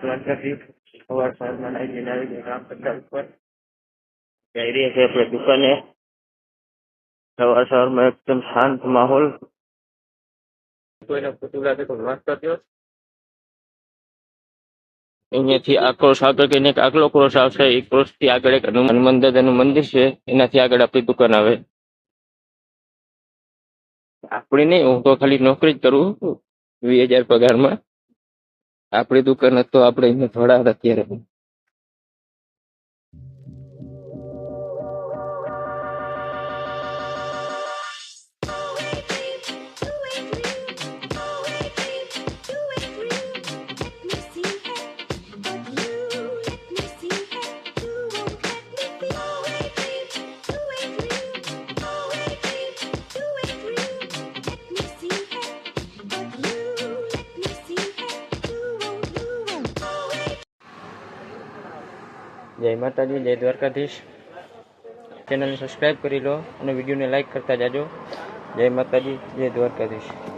દ્વારકાથી સવાર સવારમાં નાઈ આવી ગયા કામ કરતા ઉપર જઈ રહ્યા છે આપણે દુકાને. સવાર સવારમાં એકદમ શાંત માહોલ. કોઈને ખોટું લાગે તો માફ કરજો. અહીંયાથી આક્રોશ આગળ કહીને એક આગલો ક્રોસ આવશે. એ ક્રોસ થી આગળ એક હનુમાન દાદાનું મંદિર છે. એનાથી આગળ આપણી દુકાન આવે. આપણી નહીં, હું તો ખાલી નોકરી જ કરું 20,000 પગારમાં. આપણી દુકાન તો આપણે અહીંયા થોડા અત્યારે. જય માતાજી, જય દ્વારકાધીશ. ચેનલને સબસ્ક્રાઈબ કરી લો અને વિડીયોને લાઈક કરતા જાજો. જય માતાજી, જય દ્વારકાધીશ.